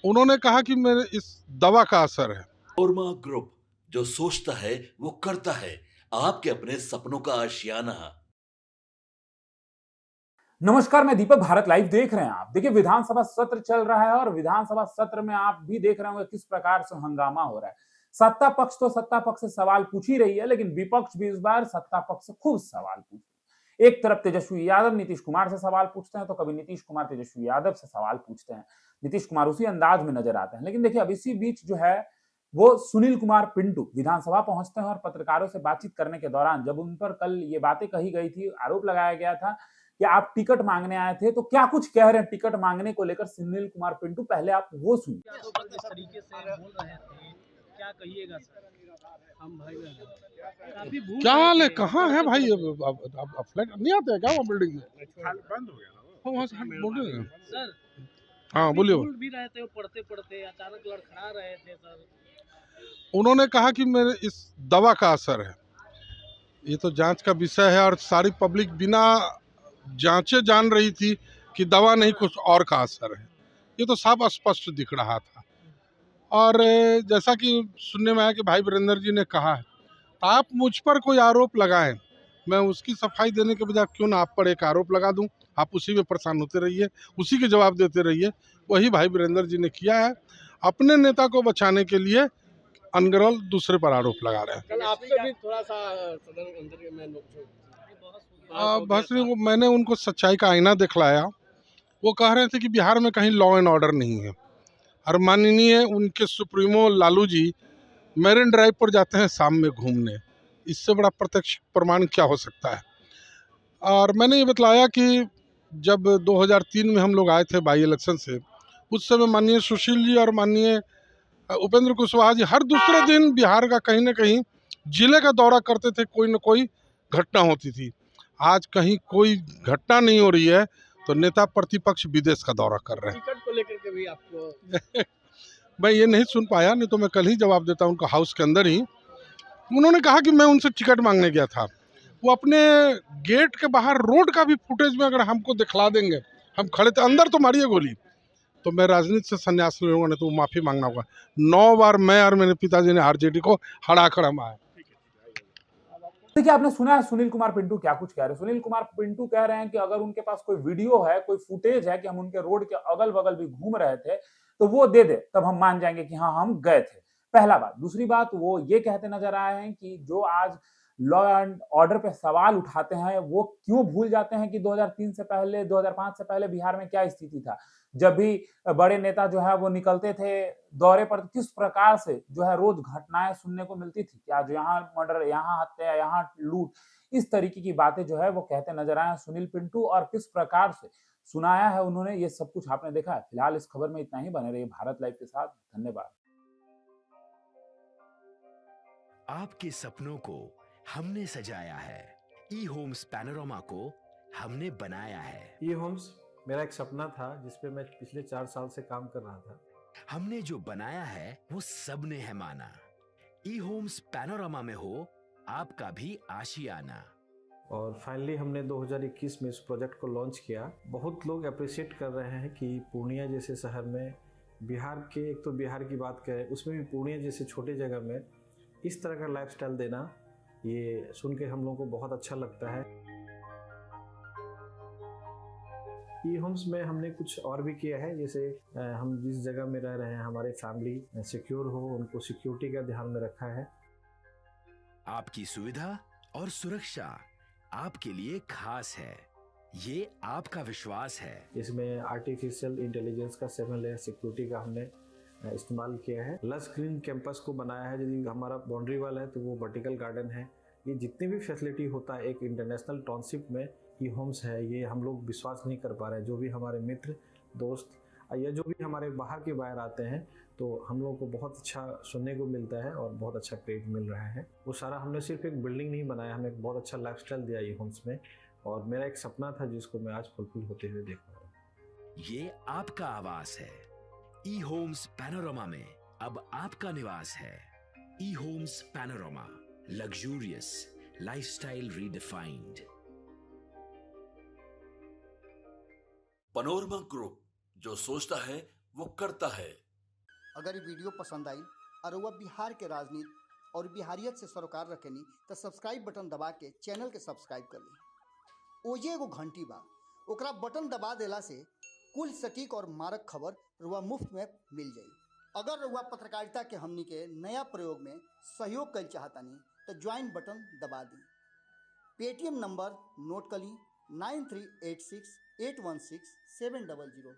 उन्होंने कहा कि मेरे इस दवा का असर है। मनोरमा ग्रुप, जो सोचता है वो करता है। आपके अपने सपनों का आशियाना। नमस्कार, मैं दीपक। भारत लाइव देख रहे हैं आप। देखिए, विधानसभा सत्र चल रहा है और विधानसभा सत्र में आप भी देख रहे होंगे किस प्रकार से हंगामा हो रहा है। सत्ता पक्ष तो सत्ता पक्ष से सवाल पूछ ही रही है, लेकिन विपक्ष भी इस बार सत्ता पक्ष से खूब सवाल पूछ रही है। एक तरफ तेजस्वी यादव नीतीश कुमार से सवाल पूछते हैं, तो कभी नीतीश कुमार तेजस्वी यादव से सवाल पूछते हैं। नीतीश कुमार उसी अंदाज में नजर आते हैं। लेकिन देखिए, अब इसी बीच जो है वो सुनील कुमार पिंटू विधानसभा पहुंचते हैं और पत्रकारों से बातचीत करने के दौरान जब उन पर कल ये बातें कही गई थी, आरोप लगाया गया था कि आप टिकट मांगने आए थे, तो क्या कुछ कह रहे हैं टिकट मांगने को लेकर सुनील कुमार पिंटू, पहले आप वो सुनिए। जिस तरीके से बोल रहे थे, क्या कहिएगा सर? हम भाई काफी भूल क्या हाल है? रहे थे। कहाँ है भाई? अब फ्लैट नहीं आते हैं क्या वहाँ बिल्डिंग में? बंद हो गया ना वो। वहाँ से बोल रहे हैं। सर हाँ काफी बोलिए। भूल भी रहे थे, वो पढ़ते पढ़ते अचानक लड़खड़ा रहे थे सर। उन्होंने कहा कि मेरे इस दवा का असर है। ये तो जांच का विषय है और सारी पब्लिक बिना जांचे जान रही थी कि दवा नहीं कुछ और का असर है। ये तो साफ स्पष्ट दिख रहा था। और जैसा कि सुनने में आया कि भाई वीरेंद्र जी ने कहा है, तो आप मुझ पर कोई आरोप लगाएं, मैं उसकी सफाई देने के बजाय क्यों ना आप पर एक आरोप लगा दूं। आप उसी में परेशान होते रहिए, उसी के जवाब देते रहिए। वही भाई वीरेंद्र जी ने किया है। अपने नेता को बचाने के लिए अनगरल दूसरे पर आरोप लगा रहे हैं। कल आपसे भी थोड़ा सा सदन अंदर में बस मैंने उनको सच्चाई का आईना दिखलाया। वो कह रहे थे कि बिहार में कहीं लॉ एंड ऑर्डर नहीं है, और माननीय उनके supremo Lalu ji marine drive पर जाते हैं शाम में घूमने। इससे बड़ा प्रत्यक्ष प्रमाण क्या हो सकता है? और मैंने ये बतलाया कि जब 2003 में हम लोग आए थे बाई इलेक्शन से, उस समय माननीय सुशील जी और माननीय उपेंद्र कुशवाहा जी हर दूसरे दिन बिहार का कहीं ना कहीं जिले का दौरा करते थे, कोई न कोई घटना होती थी। आज कहीं कोई घटना नहीं हो रही है तो नेता प्रतिपक्ष विदेश का दौरा कर रहे हैं। टिकट को लेकर के भी आपको मैं ये नहीं सुन पाया, नहीं तो मैं कल ही जवाब देता उनको हाउस के अंदर ही। उन्होंने कहा कि मैं उनसे टिकट मांगने गया था। वो अपने गेट के बाहर रोड का भी फुटेज में अगर हमको दिखला देंगे, हम खड़े थे अंदर तो मारिए गोली, तो मैं राजनीति से संन्यास ले लूँगा, नहीं तो माफ़ी मांगना होगा। 9 बार मैं और मेरे पिताजी ने आरजेडी को हरा कर हम आए। देखिए, आपने सुना है सुनील कुमार पिंटू क्या कुछ कह रहे हैं। सुनील कुमार पिंटू कह रहे हैं कि अगर उनके पास कोई वीडियो है, कोई फुटेज है कि हम उनके रोड के अगल बगल भी घूम रहे थे, तो वो दे दे, तब हम मान जाएंगे कि हाँ हम गए थे। पहला बात। दूसरी बात, वो ये कहते नजर आए हैं कि जो आज लॉ एंड ऑर्डर पे सवाल उठाते हैं, वो क्यों भूल जाते हैं कि 2003 से पहले, 2005 से पहले बिहार में क्या स्थिति था। जब भी बड़े नेता जो है वो निकलते थे दौरे पर, किस प्रकार से जो है रोज घटनाएं सुनने को मिलती थी। क्या जो यहाँ मर्डर, यहाँ हत्या, यहाँ लूट, इस तरीके की बातें जो है वो कहते नजर आए हैं सुनील पिंटू। और किस प्रकार से सुनाया है उन्होंने, ये सब कुछ आपने देखा है। फिलहाल इस खबर में इतना ही। बने रहिए भारत लाइव के साथ। धन्यवाद। आपके सपनों को हमने सजाया है। ई होम्स पैनोरमा को हमने बनाया है। ई होम्स मेरा एक सपना था जिसपे मैं पिछले 4 साल से काम कर रहा था। हमने जो बनाया है वो सबने है माना। ई होम्स पैनोरमा में हो आपका भी आशियाना। और फाइनली हमने 2021 में इस प्रोजेक्ट को लॉन्च किया। बहुत लोग अप्रिशिएट कर रहे हैं कि पूर्णिया जैसे शहर में, बिहार के, एक तो बिहार की बात करें उसमें भी पूर्णिया जैसे छोटे जगह में इस तरह का लाइफस्टाइल देना, ये सुन के हम लोगों को बहुत अच्छा लगता है। ई होम्स में हमने कुछ और भी किया है, जैसे हम जिस जगह में रह रहे हैं हमारे फैमिली सिक्योर हो, उनको सिक्योरिटी का ध्यान में रखा है। आपकी सुविधा और सुरक्षा आपके लिए खास है, ये आपका विश्वास है। इसमें आर्टिफिशियल इंटेलिजेंस का 7 लेयर सिक्योरिटी का हमने इस्तेमाल किया है। लस ग्रीन कैंपस को बनाया है। यदि हमारा बाउंड्री वाल है तो वो वर्टिकल गार्डन है। ये जितनी भी फैसिलिटी होता है एक इंटरनेशनल टाउनशिप में ई होम्स है, ये हम लोग विश्वास नहीं कर पा रहे हैं। जो भी हमारे मित्र, दोस्त या जो भी हमारे बाहर के बाहर आते हैं, तो हम लोगों को बहुत अच्छा सुनने को मिलता है और बहुत अच्छा क्रेडिट मिल रहा है। वो सारा हमने सिर्फ एक बिल्डिंग नहीं बनाया, हमें एक बहुत अच्छा लाइफस्टाइल दिया ई होम्स में। और मेरा एक सपना था जिसको मैं आज फुलफिल होते हुए देख रहा हूँ। ये आपका आवास है। ई होम्स पैनोरमा में अब आपका निवास है। E homes panorama, luxurious lifestyle redefined. Manorama group, जो सोचता है वो करता है। अगर ये वीडियो पसंद आई और वह बिहार के राजनीति और बिहारियत से सरोकार रखेनी तो सब्सक्राइब बटन दबा के चैनल के सब्सक्राइब कर ली। ओजे एगो घंटी बा, ओकरा बटन दबा देला से कुल सटीक और मारक खबर रुआ मुफ्त में मिल जाई। अगर रुआ पत्रकारिता के हमनी के नया प्रयोग में सहयोग कर चाहतानी तो ज्वाइन बटन दबा दी। पेटीएम नंबर नोट कर ली 9386816700।